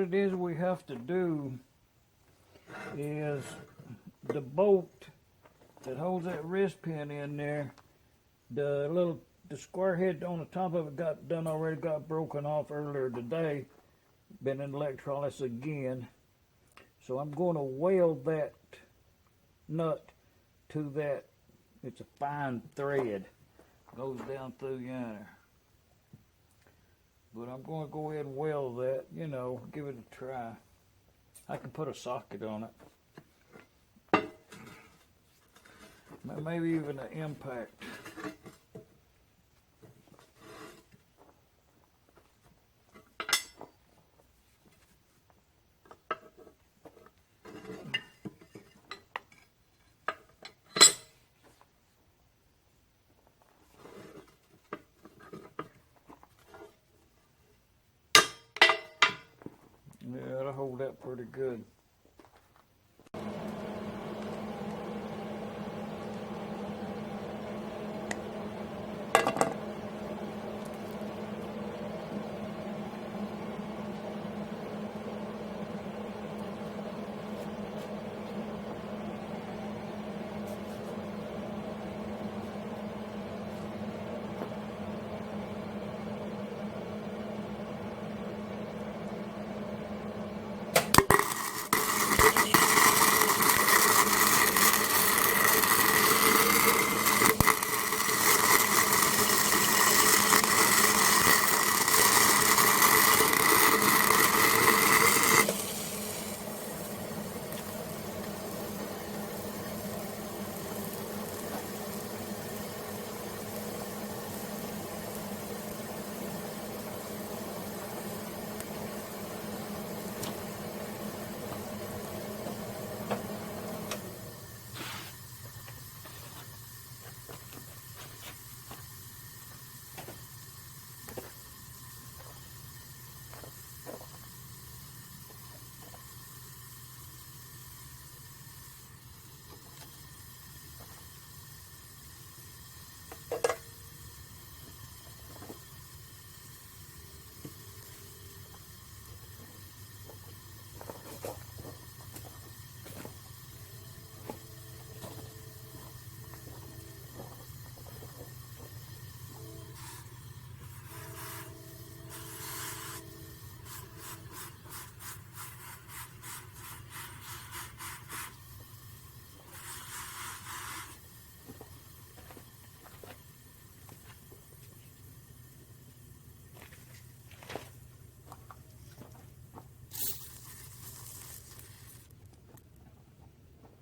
it is we have to do is the bolt that holds that wrist pin in there, the square head on the top of it got broken off earlier today. Been in electrolysis again. So I'm going to weld that nut to that. It's a fine thread. Goes down through yonder. But I'm going to go ahead and weld that, you know, give it a try. I can put a socket on it. Maybe even an impact. Yeah, that'll hold that pretty good.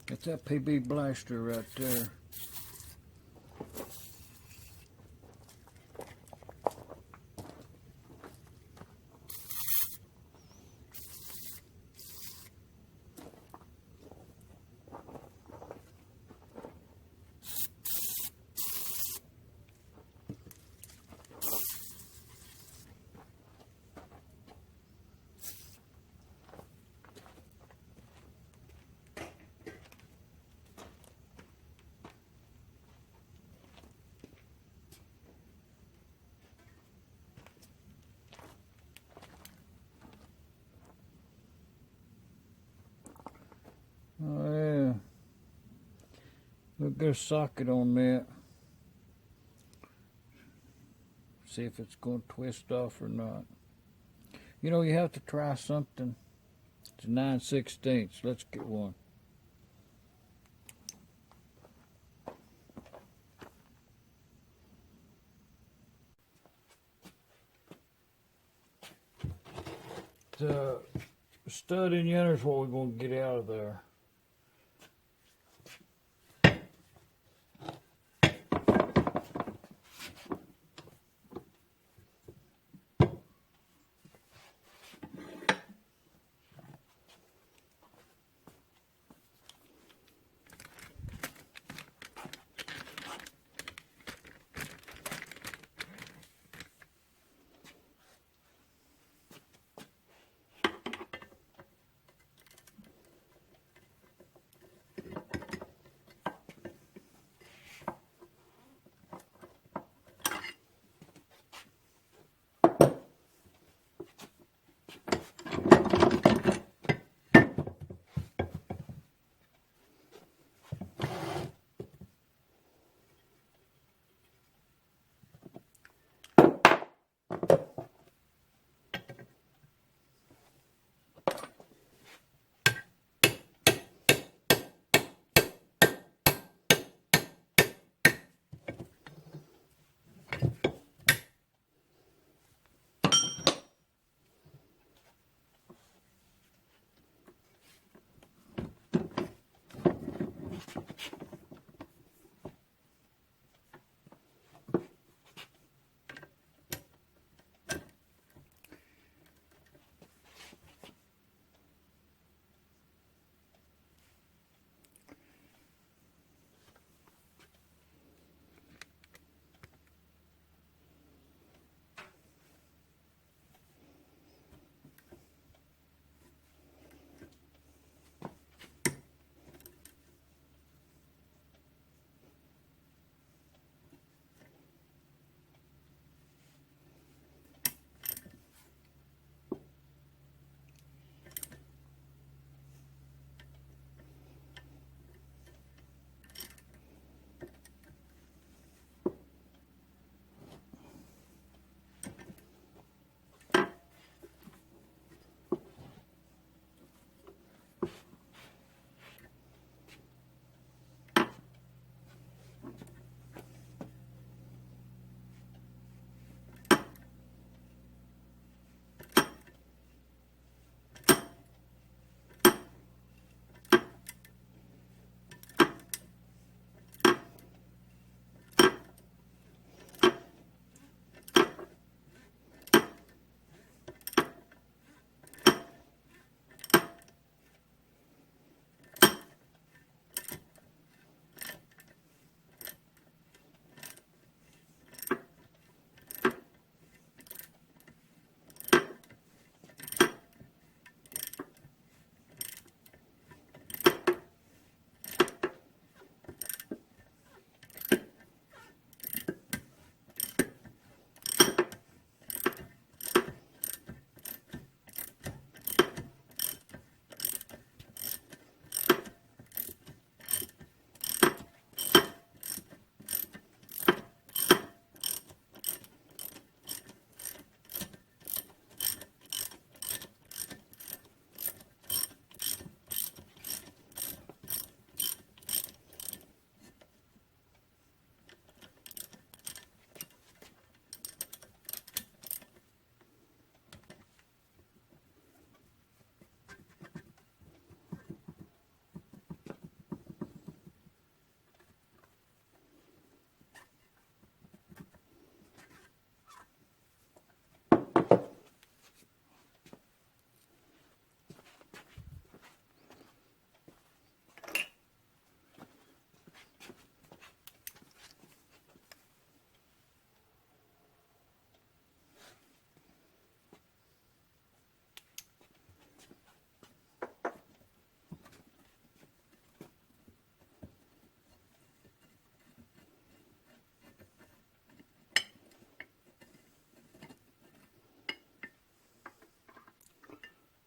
That's that PB blaster right there. Oh yeah. Look, there's a socket on that. See if it's going to twist off or not. You know, you have to try something. It's a 9/16. Let's get one. The stud in yonder is what we're going to get out of there.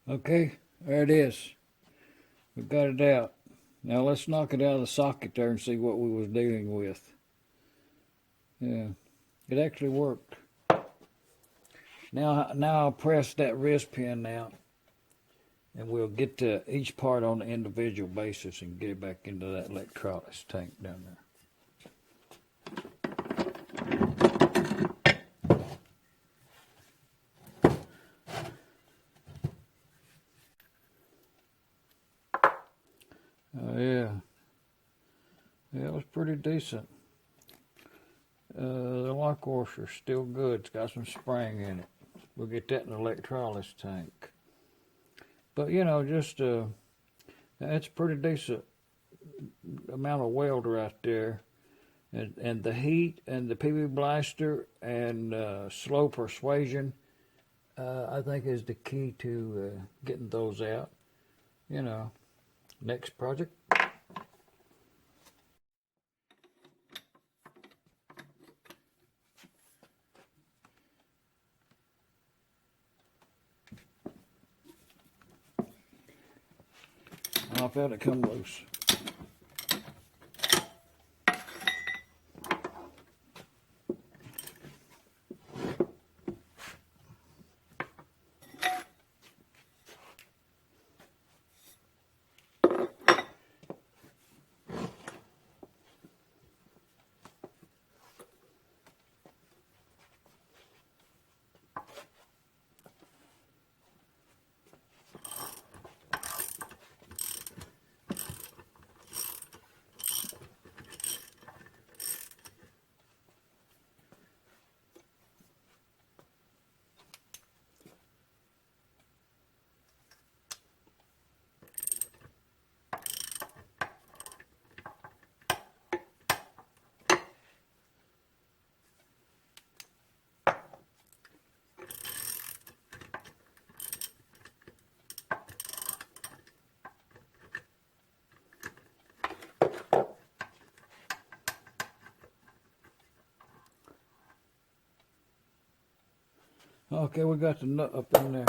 Okay, there it is. We got it out. Now let's knock it out of the socket there and see what we was dealing with. Yeah, it actually worked. Now I'll press that wrist pin out, and we'll get to each part on an individual basis and get it back into that electrolysis tank down there. Yeah, it was pretty decent. The lock washer's still good. It's got some spring in it. We'll get that in the electrolysis tank. But you know, just that's a pretty decent amount of weld right there. And the heat and the PB blaster and slow persuasion, I think is the key to getting those out. You know, next project. I felt it come loose. Okay, we got the nut up in there.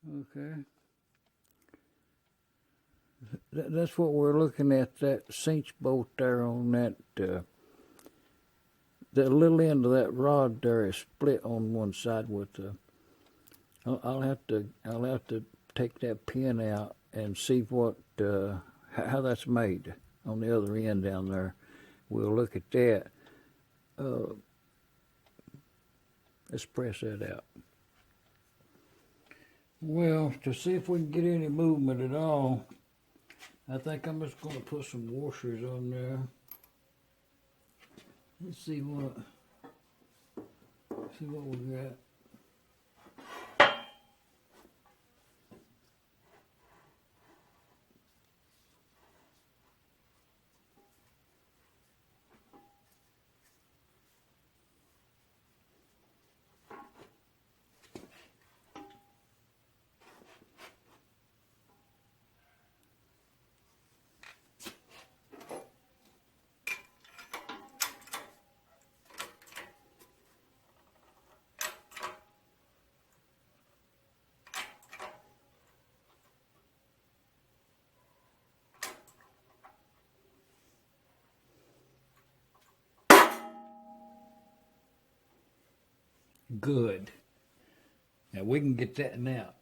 Okay. That's what we're looking at, that cinch bolt there on that, the little end of that rod there is split on one side with the, I'll have to take that pin out and see what, how that's made on the other end down there. We'll look at that. Let's press that out. Well, to see if we can get any movement at all, I think I'm just going to put some washers on there. Let's see what we got. Good. Now we can get that out.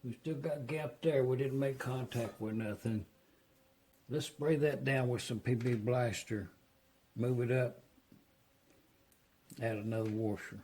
We still got gap there. We didn't make contact with nothing. Let's spray that down with some PB blaster. Move it up. Add another washer.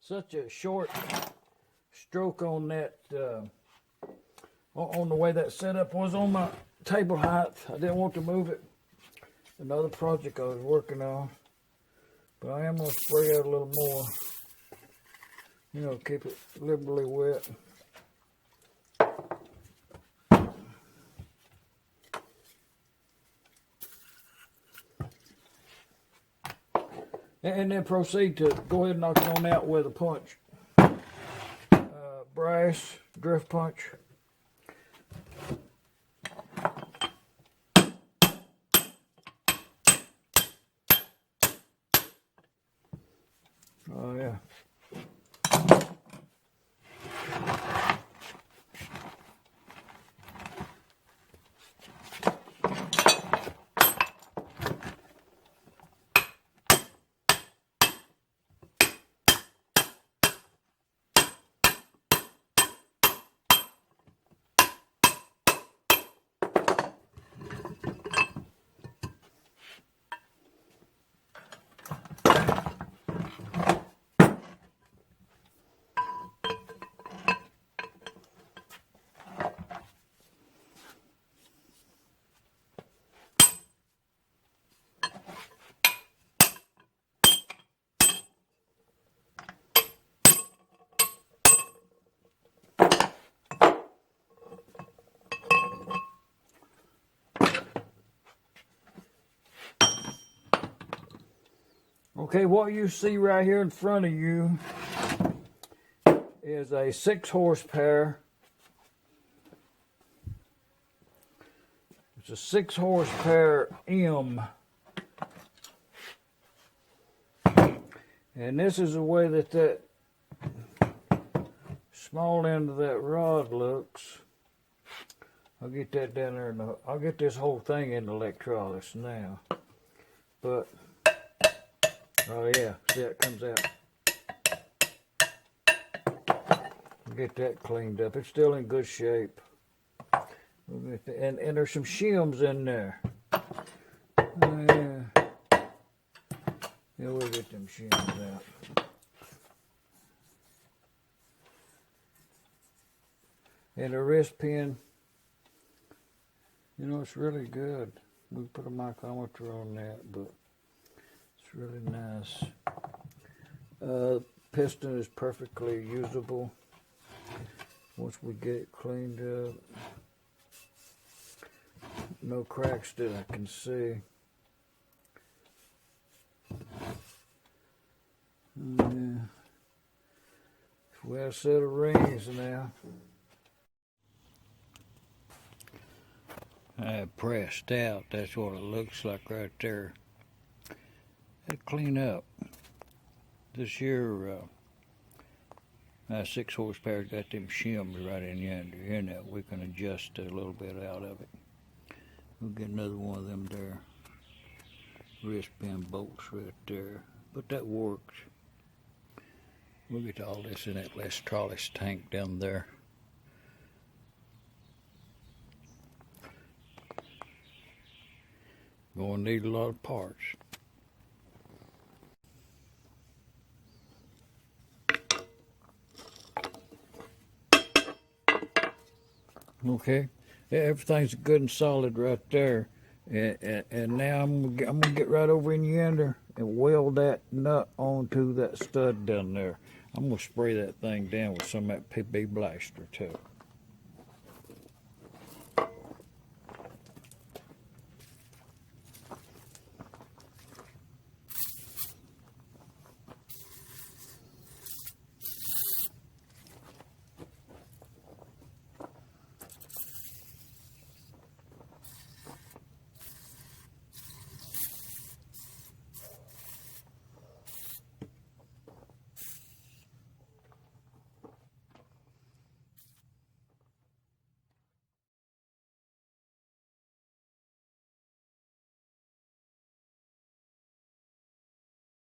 such a short stroke on that, on the way that setup was on my table height. I didn't want to move it. Another project I was working on. But I am going to spray out a little more. You know, keep it liberally wet. And then proceed to go ahead and knock it on out with a punch. Brass drift punch. Oh yeah. Okay, what you see right here in front of you is a 6 horsepower. It's a 6 horsepower M. And this is the way that that small end of that rod looks. I'll get that down there. I'll get this whole thing in electrolysis now. But oh yeah, see it comes out. Get that cleaned up. It's still in good shape. And there's some shims in there. Yeah, we'll get them shims out. And the wrist pin, you know, it's really good. We put a micrometer on that, but it's really nice. Piston is perfectly usable once we get it cleaned up. No cracks that I can see. Yeah. Well, set of rings now. Pressed out, that's what it looks like right there. It'll clean up. This year, 6 horsepower got them shims right in yonder. Here now, we can adjust a little bit out of it. We'll get another one of them there. Wrist pin bolts right there. But that works. We'll get all this in that electrolysis tank down there. Gonna need a lot of parts. Okay, everything's good and solid right there. And now I'm gonna get right over in yonder and weld that nut onto that stud down there. I'm gonna spray that thing down with some of that PB blaster too.